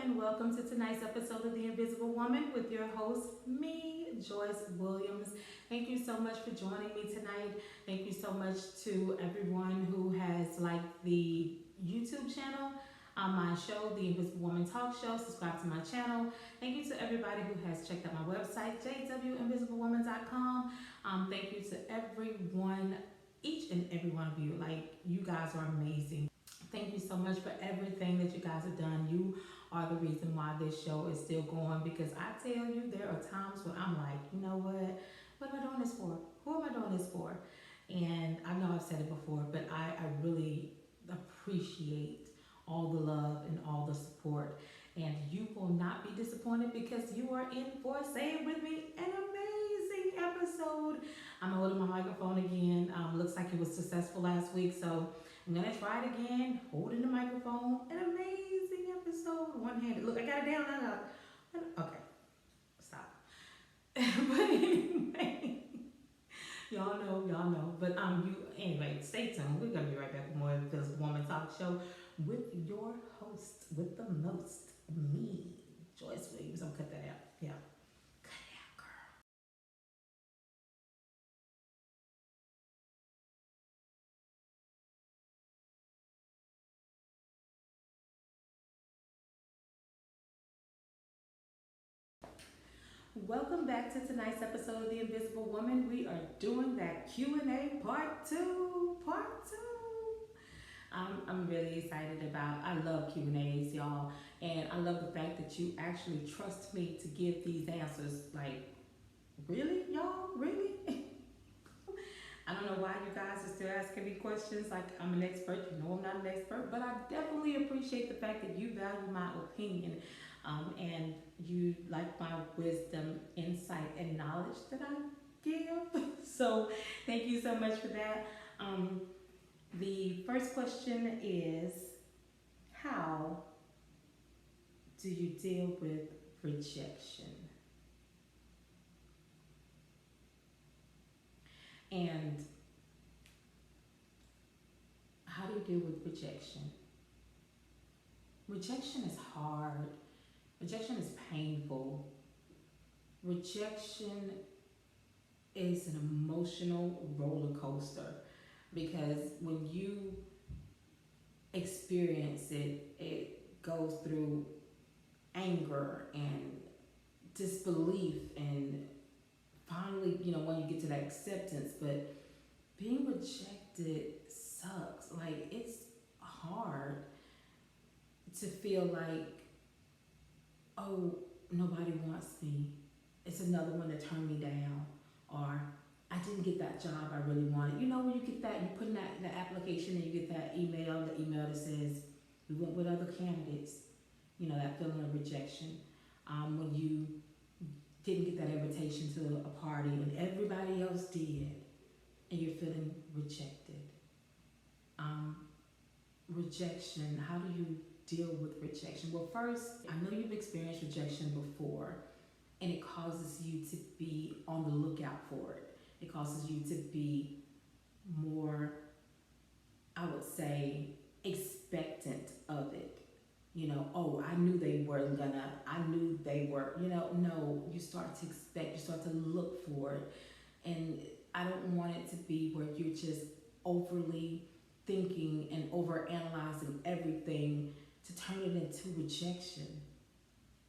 and welcome to tonight's episode of The Invisible Woman with your host, me, Joyce Williams. Thank you so much for joining me tonight. Thank you so much to everyone who has liked the YouTube channel on my show, The Invisible Woman Talk Show. Subscribe to my channel. Thank you to everybody who has checked out my website, jwinvisiblewoman.com. Thank you to everyone, each and every one of you. Like, you guys are amazing. Thank you so much for everything that you guys have done. You are the reason why this show is still going, because I tell you, there are times when I'm like, you know what am I doing this for? Who am I doing this for? And I know I've said it before, but I really appreciate all the love and all the support. And you will not be disappointed because you are in for, say it with me, an amazing episode. I'm holding my microphone again. Looks like it was successful last week, so I'm gonna try it again, holding the microphone. An amazing episode, one-handed. Look, I got it down. Okay, stop. But anyway, y'all know. But anyway, stay tuned. We're gonna be right back with more of this Woman Talk Show with your host, with the most, me, Joyce Williams. I'm gonna cut that out. Yeah. Welcome back to tonight's episode of The Invisible Woman. We are doing that Q&A part two. I'm really excited about. I love Q&As, y'all, and I love the fact that you actually trust me to give these answers. Like, really, y'all, really? I don't know why you guys are still asking me questions like I'm an expert. You know I'm not an expert, but I definitely appreciate the fact that you value my opinion, and you like my wisdom, insight, and knowledge that I give. So thank you so much for that. The first question is, how do you deal with rejection? And how do you deal with rejection? Rejection is hard. Rejection is painful. Rejection is an emotional roller coaster, because when you experience it, it goes through anger and disbelief, and finally, when you get to that acceptance. But being rejected sucks. Like, it's hard to feel like, oh, nobody wants me. It's another one that turned me down. Or I didn't get that job I really wanted. When you get that, you put in the application and you get that email, the email that says, we went with other candidates. That feeling of rejection. When you didn't get that invitation to a party and everybody else did, and you're feeling rejected. Rejection, how do you deal with rejection? Well, first, I know you've experienced rejection before, and it causes you to be on the lookout for it. It causes you to be more, I would say, expectant of it. Oh, I knew they weren't gonna, I knew they were, no, you start to expect, you start to look for it. And I don't want it to be where you're just overly thinking and overanalyzing everything to turn it into rejection.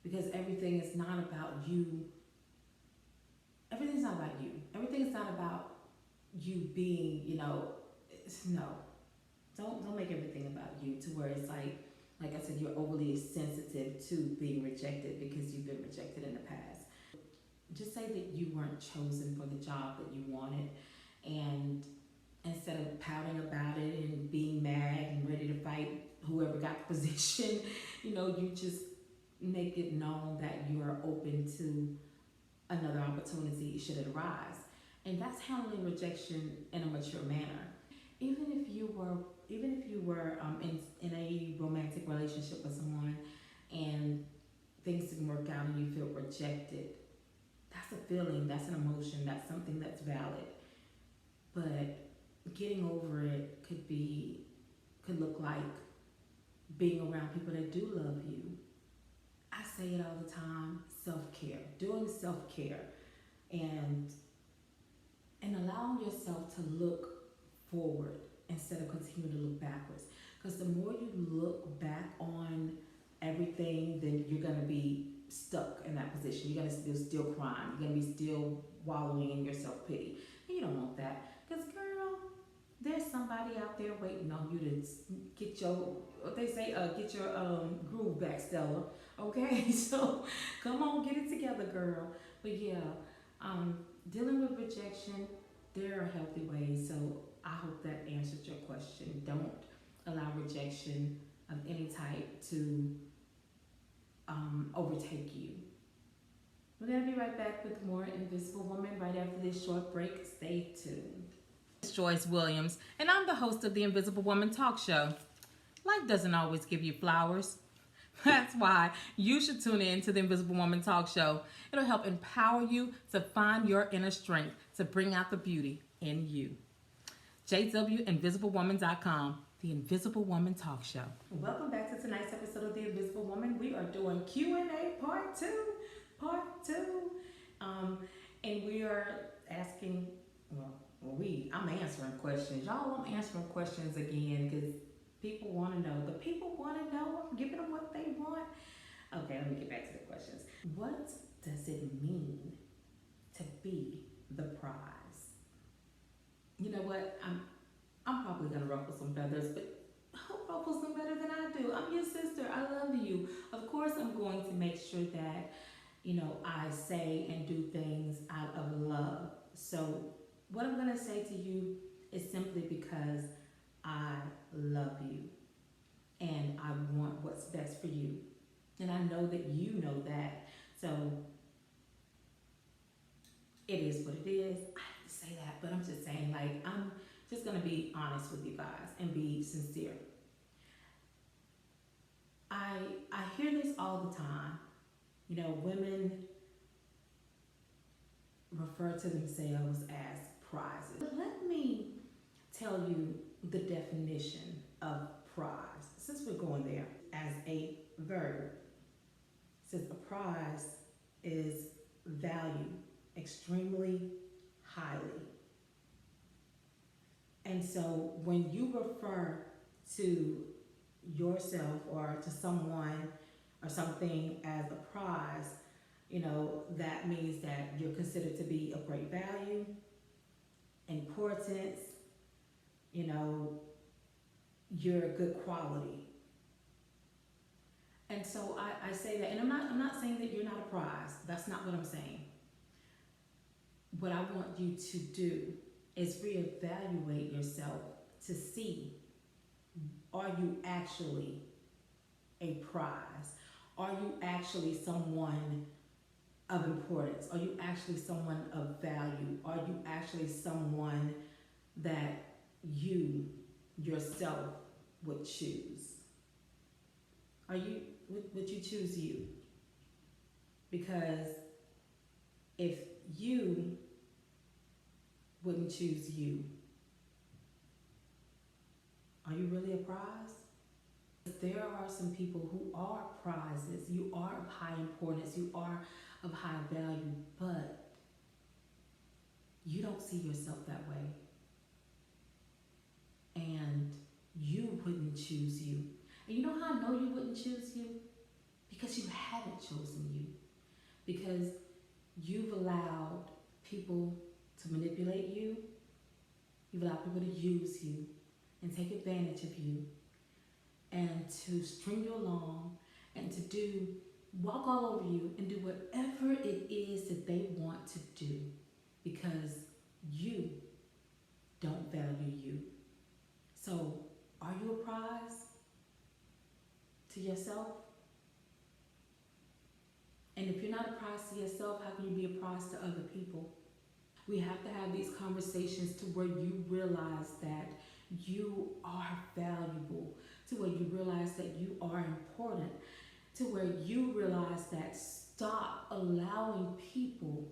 Because everything is not about you. Everything's not about you. Everything's not about you being, no. Don't make everything about you to where it's like I said, you're overly sensitive to being rejected because you've been rejected in the past. Just say that you weren't chosen for the job that you wanted, and instead of pouting about it and being mad and ready to fight whoever got the position, you just make it known that you are open to another opportunity should it arise. And that's handling rejection in a mature manner. Even if you were in a romantic relationship with someone and things didn't work out and you feel rejected, that's a feeling, that's an emotion, that's something that's valid. But getting over it could look like being around people that do love you, say it all the time, self-care, doing self-care and allowing yourself to look forward instead of continuing to look backwards. Because the more you look back on everything, then you're going to be stuck in that position. You're going to be still crying. You're going to be still wallowing in your self-pity. And you don't want that. Because, girl, there's somebody out there waiting on you to get your, what they say, get your groove back, Stella. Okay? So, come on, get it together, girl. But, yeah, dealing with rejection, there are healthy ways. So, I hope that answered your question. Don't allow rejection of any type to overtake you. We're going to be right back with more Invisible Woman right after this short break. Stay tuned. It's Joyce Williams, and I'm the host of the Invisible Woman Talk Show. Life doesn't always give you flowers. That's why you should tune in to the Invisible Woman Talk Show. It'll help empower you to find your inner strength to bring out the beauty in you. JWInvisibleWoman.com, the Invisible Woman Talk Show. Welcome back to tonight's episode of The Invisible Woman. We are doing Q&A part two. And we are asking, I'm answering questions. Y'all, I'm answering questions again because people want to know. The people want to know. I'm giving them what they want. Okay, let me get back to the questions. What does it mean to be the prize? You know what? I'm probably gonna ruffle some feathers, but who ruffles them better than I do? I'm your sister. I love you. Of course, I'm going to make sure that I say and do things out of love. So what I'm gonna say to you is simply because I love you and I want what's best for you, and I know that you know that. So it is what it is. I have to say that, but I'm just saying, I'm just going to be honest with you guys and be sincere. I hear this all the time. Women refer to themselves as prizes. But let me tell you the definition of prize, since we're going there. As a verb, it says a prize is valued extremely highly. And so when you refer to yourself or to someone or something as a prize, that means that you're considered to be of great value, importance, you're a good quality. And so I say that, and I'm not saying that you're not a prize. That's not what I'm saying. What I want you to do is reevaluate yourself to see, are you actually a prize? Are you actually someone of importance? Are you actually someone of value? Are you actually someone that you yourself would choose? Would you choose you? Because if you wouldn't choose you, are you really a prize? There are some people who are prizes. You are of high importance. You are of high value, but you don't see yourself that way. And you wouldn't choose you. And you know how I know you wouldn't choose you? Because you haven't chosen you. Because you've allowed people to manipulate you. You've allowed people to use you and take advantage of you and to string you along and to walk all over you and do whatever it is that they want to do because you don't value you. So, are you a prize to yourself? And if you're not a prize to yourself, how can you be a prize to other people? We have to have these conversations to where you realize that you are valuable, to where you realize that you are important, to where you realize that stop allowing people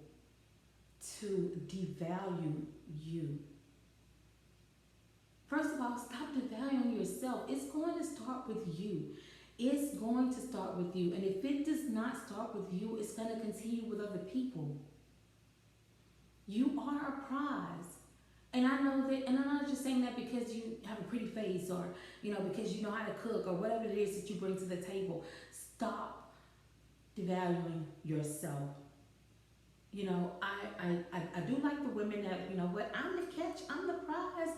to devalue you. First of all, stop devaluing yourself. It's going to start with you. It's going to start with you. And if it does not start with you, it's going to continue with other people. You are a prize. And I know that, and I'm not just saying that because you have a pretty face or, because you know how to cook or whatever it is that you bring to the table. Stop devaluing yourself. I do like the women that, what, I'm the catch, I'm the prize.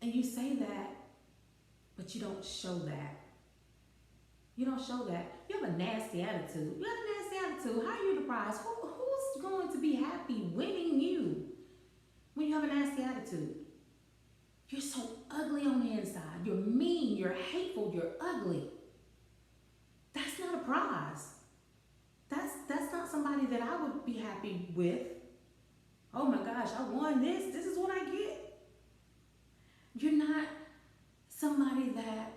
And you say that, but you don't show that. You don't show that. You have a nasty attitude. You have a nasty attitude. How are you the prize? Who's going to be happy winning you when you have a nasty attitude? You're so ugly on the inside. You're mean. You're hateful. You're ugly. That's not a prize. That's not somebody that I would be happy with. Oh my gosh, I won this. This is what I get. You're not somebody that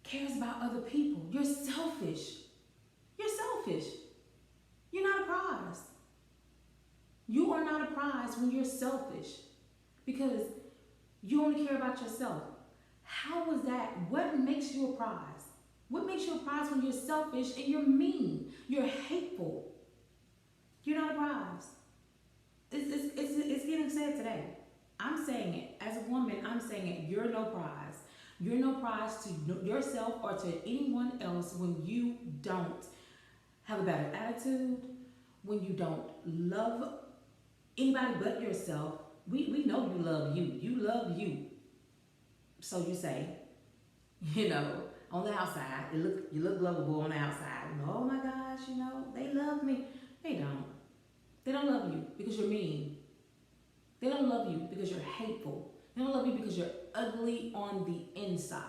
cares about other people. You're selfish. You're selfish. You're not a prize. You are not a prize when you're selfish because you only care about yourself. How is that? What makes you a prize? What makes you a prize when you're selfish and you're mean? You're hateful. You're not a prize. It's getting said today. I'm saying it. As a woman, I'm saying it. You're no prize. You're no prize to yourself or to anyone else when you don't have a better attitude, when you don't love anybody but yourself. We know you love you. You love you. So you say, on the outside, you look lovable on the outside. Oh my gosh, they love me. They don't. They don't love you because you're mean. They don't love you because you're hateful. They don't love you because you're ugly on the inside.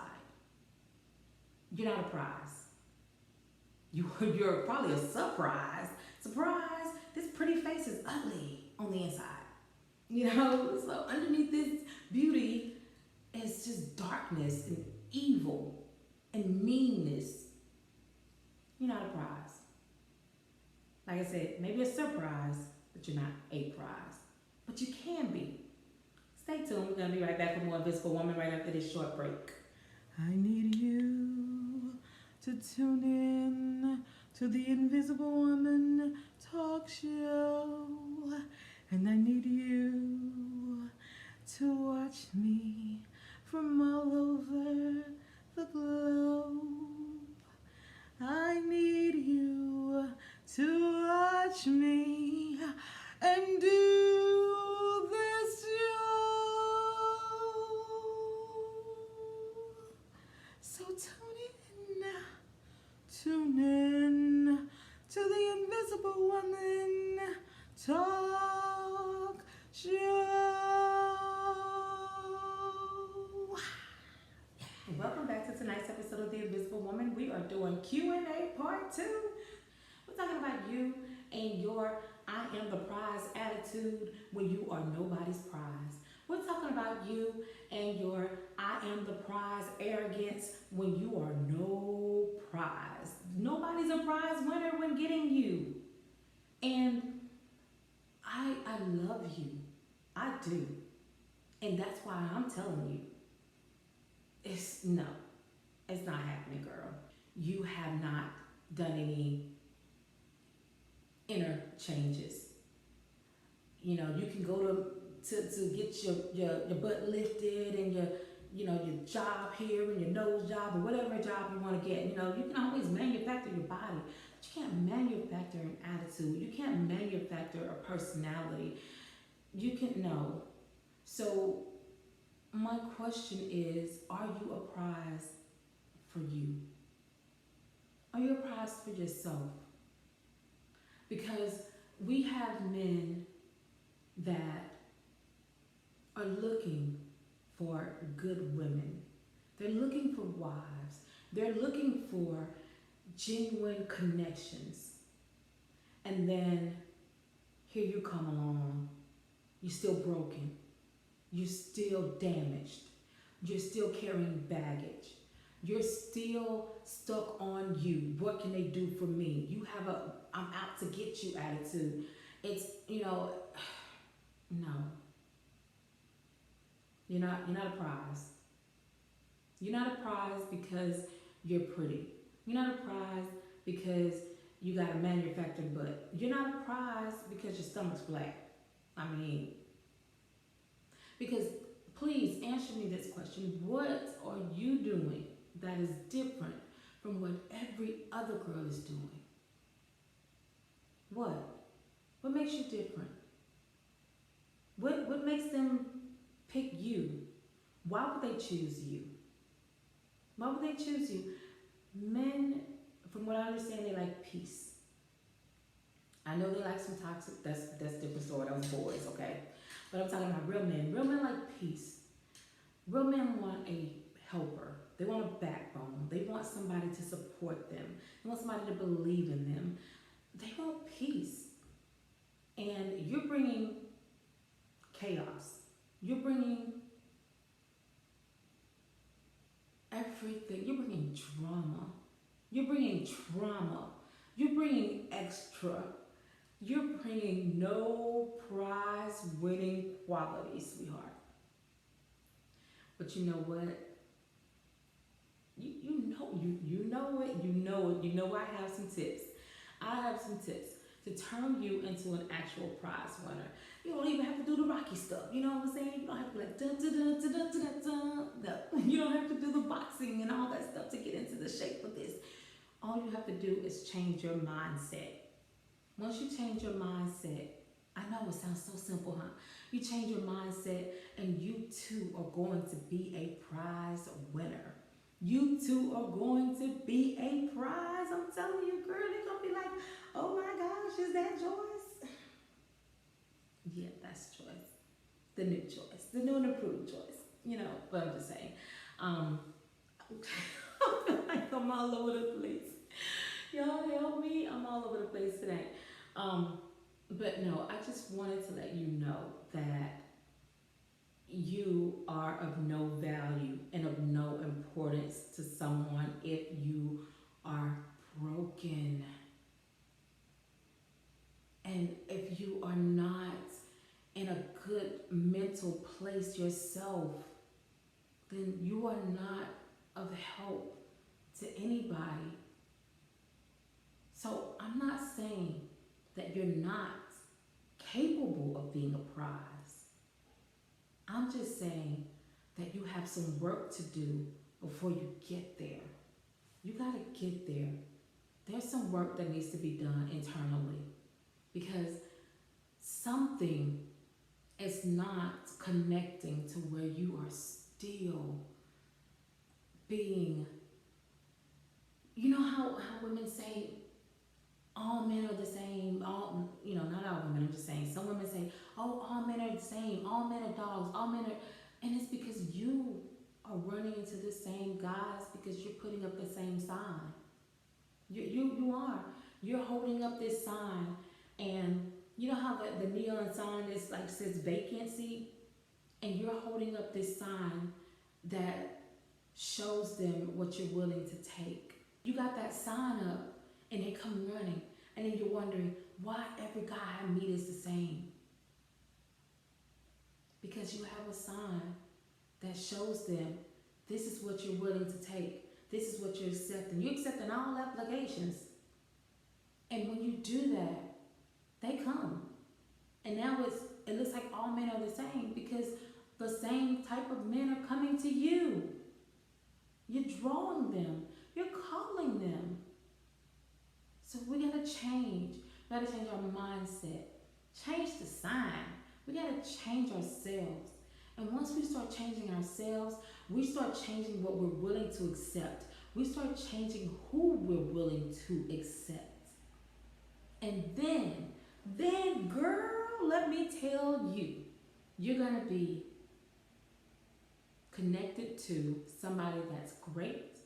You're not a prize. You're probably a surprise. Surprise, this pretty face is ugly on the inside. So underneath this beauty is just darkness and evil and meanness. You're not a prize. Like I said, maybe a surprise, but you're not a prize. But you can be. Stay tuned. We're going to be right back with more Invisible Woman right after this short break. I need you to tune in to the Invisible Woman talk show. And I need you to watch me from all over the globe. I need you to watch me and do this show. So tune in to the Invisible Woman talk show. Welcome back to tonight's episode of The Invisible Woman. We are doing Q&A part 2. We're talking about you and your I am the prize attitude when you are nobody's prize. We're talking about you and your I am the prize arrogance when you are no prize. Nobody's a prize winner when getting you. And I love you. I do. And that's why I'm telling you. It's not happening, girl. You have not done any inner changes. You can go to get your butt lifted and your job here and your nose job or whatever job you want to get. You can always manufacture your body, but you can't manufacture an attitude. You can't manufacture a personality. You can no. So my question is, are you a prize for you? Are you a prize for yourself? Because we have men that are looking for good women. They're looking for wives. They're looking for genuine connections. And then here you come along. You're still broken. You're still damaged. You're still carrying baggage. You're still stuck on you. What can they do for me? You have a I'm out to get you attitude. It's, no. You're not a prize. You're not a prize because you're pretty. You're not a prize because you got a manufactured butt. You're not a prize because your stomach's black. I mean, because please answer me this question. What are you doing that is different from what every other girl is doing? What? What makes you different? What makes them pick you? Why would they choose you? Why would they choose you? Men, from what I understand, they like peace. I know they like some toxic, that's different story, that was boys, okay? But I'm talking about real men. Real men like peace. Real men want a helper. They want a backbone. They want somebody to support them. They want somebody to believe in them. They want peace. And you're bringing chaos. You're bringing everything. You're bringing drama. You're bringing trauma. You're bringing extra. You're bringing no prize winning quality, sweetheart. But you know what? You know it. You know I have some tips. I have some tips to turn you into an actual prize winner. You don't even have to do the Rocky stuff. You know what I'm saying? You don't have to be like dun dun dun dun dun dun dun. No, you don't have to do the boxing and all that stuff to get into the shape of this. All you have to do is change your mindset. Once you change your mindset, I know it sounds so simple, huh? You change your mindset and you too are going to be a prize winner. You too are going to be a prize. I'm telling you, girl, they're going to be like, oh my gosh, is that Joyce? Yeah, that's Joyce. The new Joyce. The new and improved Joyce. You know, but I'm just saying. I feel like I'm all over the place. Y'all help me. I'm all over the place today. But no, I just wanted to let you know that you are of no value and of no importance to someone if you are broken. And if you are not in a good mental place yourself, then you are not of help to anybody. So I'm not saying that you're not capable of being a prize. I'm just saying that you have some work to do before you get there. You gotta get there. There's some work that needs to be done internally because something is not connecting to where you are still being, you know how women say all men are the same, all, you know, not all women, I'm just saying, some women say, oh, all men are the same, all men are dogs, all men are, and it's because you are running into the same guys because you're putting up the same sign. You are. You're holding up this sign, and you know how the neon sign is like says vacancy, and you're holding up this sign that shows them what you're willing to take. You got that sign up, and they come running, and then you're wondering why every guy I meet is the same. Because you have a sign that shows them this is what you're willing to take. This is what you're accepting. You're accepting all applications. And when you do that, they come. And now it looks like all men are the same because the same type of men are coming to you. You're drawing them. You're calling them. So we gotta change. We gotta change our mindset. Change the sign. We gotta change ourselves. And once we start changing ourselves, we start changing what we're willing to accept. We start changing who we're willing to accept. And then girl, let me tell you, you're gonna be connected to somebody that's great,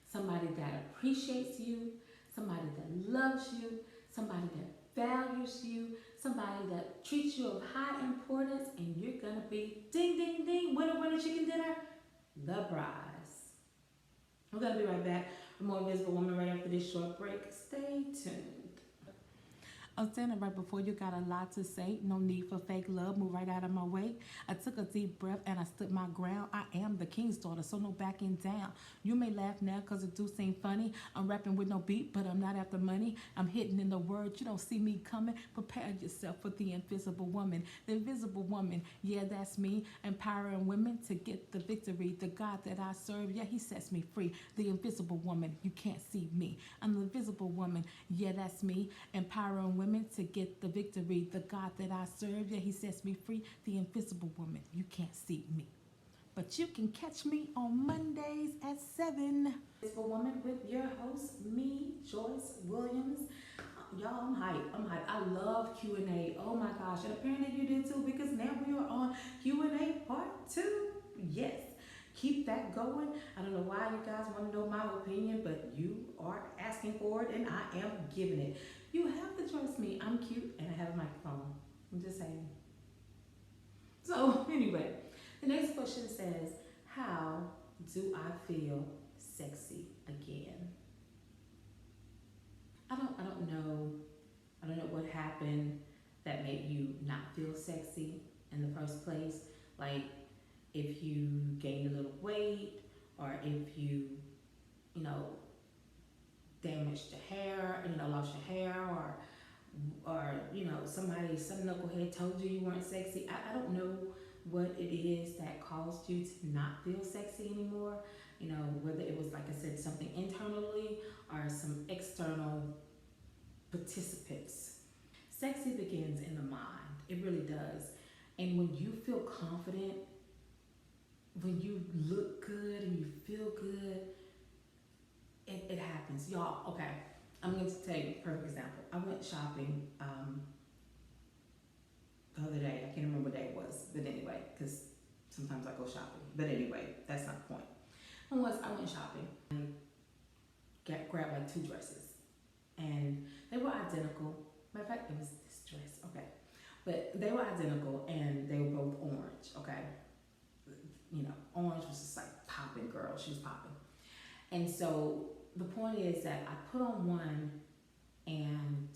somebody that appreciates you, somebody that loves you, somebody that values you, somebody that treats you of high importance, and you're gonna be ding ding ding, winner winner chicken dinner, the prize. We're gonna be right back with more Invisible Woman right after this short break. Stay tuned. I'm standing right before you, got a lot to say. No need for fake love, move right out of my way. I took a deep breath and I stood my ground. I am the king's daughter, so no backing down. You may laugh now because it do seem funny. I'm rapping with no beat, but I'm not after money. I'm hidden in the word, you don't see me coming. Prepare yourself for the invisible woman. The invisible woman, yeah, that's me. Empowering women to get the victory. The God that I serve, yeah, he sets me free. The invisible woman, you can't see me. I'm the invisible woman, yeah, that's me. Empowering women to get the victory. The God that I serve, yeah, he sets me free. The invisible woman, you can't see me. But you can catch me on Mondays at 7. Invisible Woman with your host, me, Joyce Williams. Y'all, I'm hyped. I'm hyped. I love Q&A. Oh my gosh. And apparently you did too, because now we are on Q&A part 2. Yes. Keep that going. I don't know why you guys want to know my opinion, but you are asking for it and I am giving it. You have to trust me. I'm cute and I have a microphone. I'm just saying. So anyway, the next question says, how do I feel sexy again? I don't know. I don't know what happened that made you not feel sexy in the first place. Like if you gained a little weight, or if you know, damaged your hair, lost your hair, or some knucklehead told you you weren't sexy. I don't know what it is that caused you to not feel sexy anymore. Whether it was, like I said, something internally or some external participants. Sexy begins in the mind. It really does. And when you feel confident, when you look good and you feel good, it happens. Y'all, okay. I'm going to tell you a perfect example. I went shopping the other day. I can't remember what day it was, but anyway, because sometimes I go shopping. But anyway, that's not the point. I went shopping and grabbed like 2 dresses, and they were identical. Matter of fact, it was this dress, okay, but they were identical and they were both orange, okay. Orange was just like popping, girl. She was popping, and so the point is that I put on one, and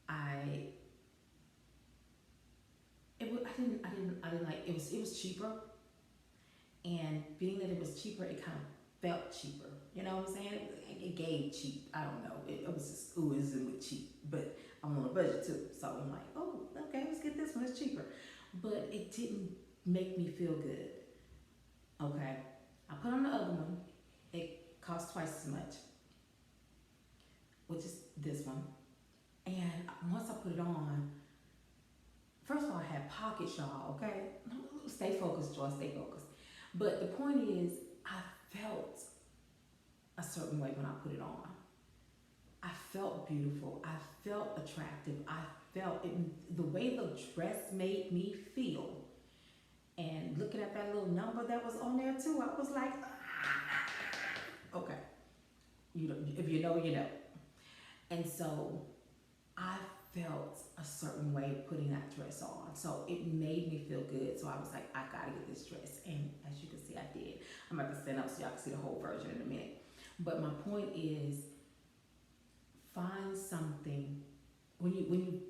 I didn't like it. Was cheaper, and being that it was cheaper, it kind of felt cheaper. You know what I'm saying? It gave cheap. I don't know. It was just oozing with cheap. But I'm on a budget too, so I'm like, oh, okay, let's get this one. It's cheaper, but it didn't make me feel good. Okay, I put on the other one. It cost twice as much, which is this one. And once I put it on, first of all, I had pockets, y'all. Okay, stay focused, Joy. Stay focused. But the point is, I felt a certain way when I put it on. I felt beautiful. I felt attractive. I felt it, the way the dress made me feel. And looking at that little number that was on there too, I was like, okay. If you know, you know. And so I felt a certain way putting that dress on. So it made me feel good. So I was like, I gotta get this dress. And as you can see, I did. I'm about to stand up so y'all can see the whole version in a minute. But my point is, find something when you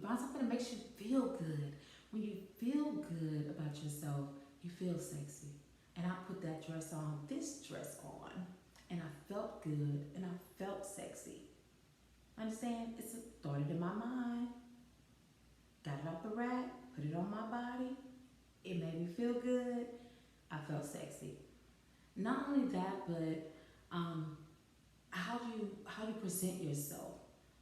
find something that makes you feel good. When you feel good about yourself, you feel sexy. And I put that dress on, this dress on, and I felt good and I felt sexy. Understand? It started in my mind, got it off the rack, put it on my body. It made me feel good. I felt sexy. Not only that, but how you present yourself.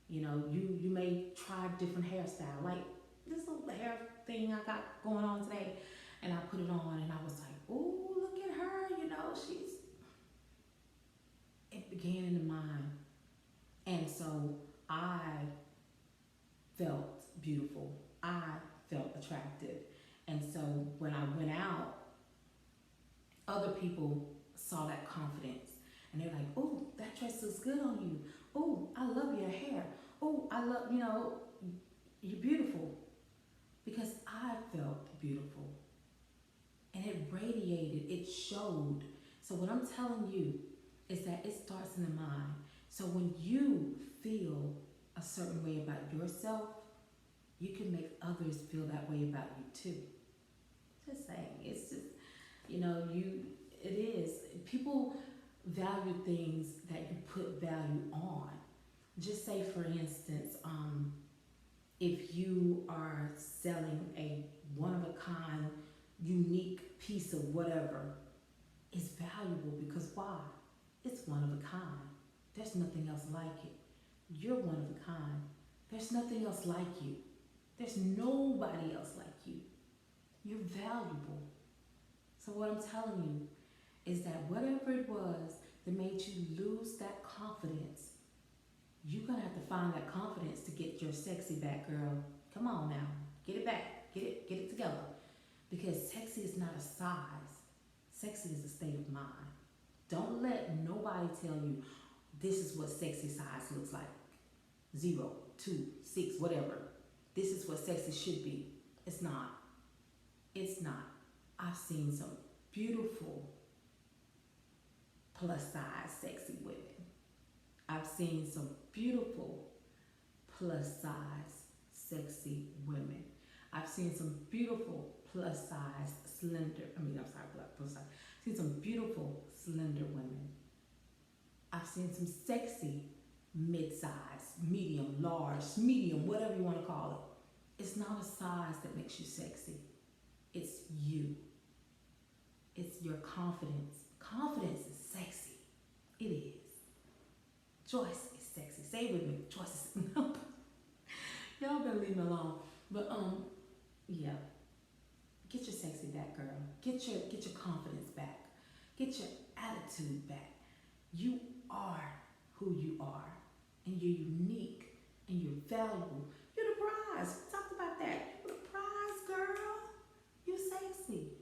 You may try different hairstyle, like this little hair thing I got going on today, and I put it on, and I was like, "Ooh, look at her!" It began in the mind, and so I felt beautiful. I felt attractive, and so when I went out, other people saw that confidence, and they're like, "Oh, that dress looks good on you. Oh, I love your hair. Oh, I love, you're beautiful." Because I felt beautiful. And it radiated, it showed. So what I'm telling you is that it starts in the mind. So when you feel a a certain way about yourself, you can make others feel that way about you too. Just saying, it's just, it is. People value things that you put value on. Just say, for instance, if you are selling a one of a kind, unique piece of whatever, it's valuable because why? It's one of a kind. There's nothing else like it. You're one of a kind. There's nothing else like you. There's nobody else like you. You're valuable. So what I'm telling you is that whatever it was that made you lose that confidence, you're gonna have to find that confidence to get your sexy back, girl. Come on now. Get it back. Get it together. Because sexy is not a size. Sexy is a state of mind. Don't let nobody tell you this is what sexy size looks like. 0, 2, 6, whatever. This is what sexy should be. It's not. It's not. I've seen some beautiful plus size sexy women. I've seen some beautiful plus size sexy women. I've seen some beautiful plus size plus size. I've seen some beautiful slender women. I've seen some sexy mid-size, medium, large, medium, whatever you want to call it. It's not a size that makes you sexy. It's you. It's your confidence. Confidence is sexy. It is. Joyce is sexy. Say it with me. Joyce is y'all better leave me alone. But yeah. Get your sexy back, girl. Get your confidence back. Get your attitude back. You are who you are. And you're unique. And you're valuable. You're the prize. We talked about that. You're the prize, girl. You're sexy.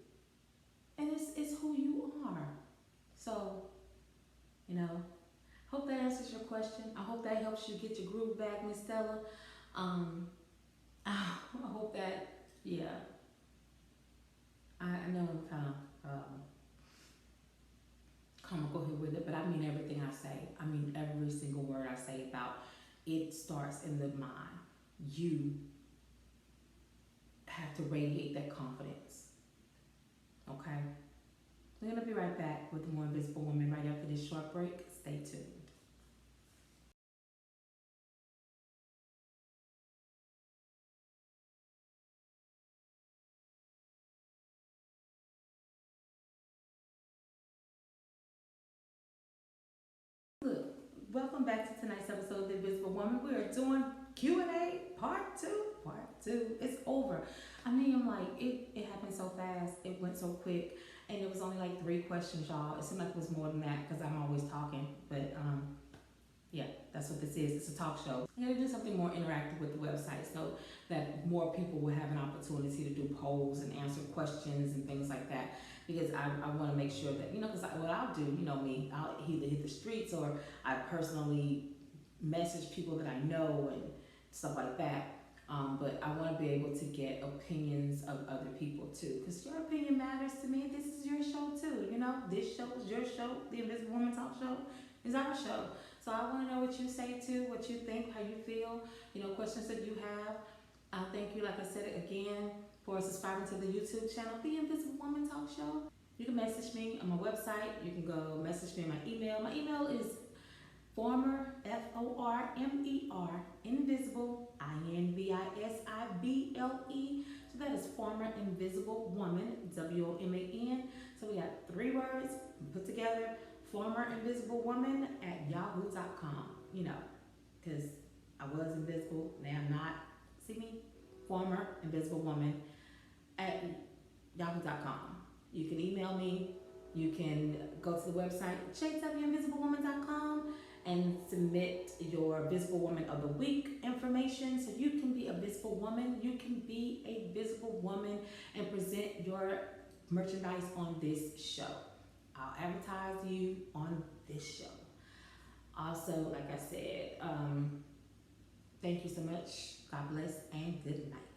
And it's who you are. So, hope that answers your question. I hope that helps you get your groove back, Miss Stella. I hope that, yeah. I know I'm kind of comical here with it, but I mean everything I say. I mean every single word I say about it starts in the mind. You have to radiate that confidence. Okay? We're going to be right back with more Invisible Woman right after this short break. Stay tuned. Look, welcome back to tonight's episode of The Invisible Woman. We are doing Q&A part 2. Part 2. It's over. I mean, I'm like, it happened so fast. It went so quick. And it was only like 3 questions, y'all. It seemed like it was more than that because I'm always talking. But yeah, that's what this is. It's a talk show. I'm going to do something more interactive with the website so that more people will have an opportunity to do polls and answer questions and things like that. Because I want to make sure that, because what I'll do, me, I'll either hit the streets or I personally message people that I know and stuff like that. But I want to be able to get opinions of other people too, because your opinion matters to me. This is your show too, This show is your show. The Invisible Woman Talk Show is our show. So I want to know what you say too, what you think, how you feel, questions that you have. Thank you, like I said again, for subscribing to the YouTube channel, The Invisible Woman Talk Show. You can message me on my website. You can go message me on my email. My email is former, Former, invisible, Invisible. So that is former invisible woman, WOMAN. So we got 3 words put together, former invisible woman at yahoo.com. Because I was invisible, now I'm not. See me? Former invisible woman at yahoo.com. You can email me. You can go to the website, shadesoftheinvisiblewoman.com, and submit your Visible Woman of the Week information so you can be a visible woman. You can be a visible woman and present your merchandise on this show. I'll advertise you on this show. Also, like I said, thank you so much. God bless and good night.